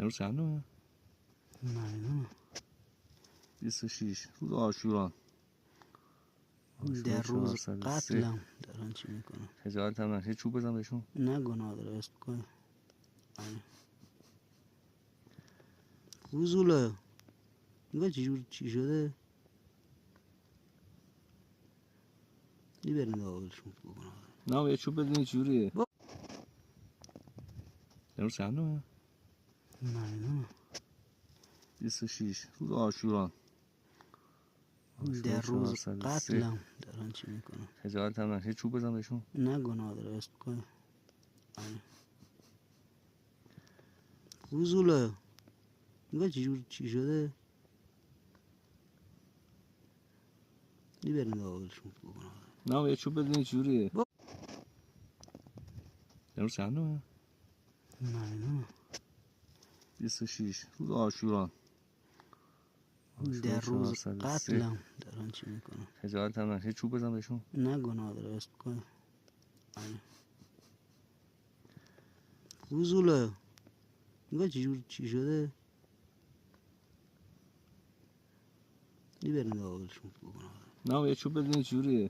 امروز چندمه؟ نمیدونم 26 روز عاشوران. در روز قتلم دارن چی میکنن. خجالت هم نشه چوب بزن بهشون. نه گناه داره اسم کنه فوزوله نگاه چی شده دی برین داغلشون بکنه. نه یه چوب بدین جوریه. امروز چندمه؟ نمیدونم 26 روز عاشوران. در روز قتلم دارن چی میکنن. خجالت هم نشه چوب بزن بهشون. نه گناه داره اسم کنه فوزوله نگاه چی شده دی برین داغلشون بکنه. نه یه چوب بدین جوریه. امروز چندمه؟ نمیدونم 26 روز عاشوران. در روز قتلم دارن چی میکنن. خجالت هم نشه چوب بزن بهشون. نه گناه داره اسم کنه فوزوله نگاه چی شده دی برین داغلشون بکنه. نه یه چوب بدین جوریه.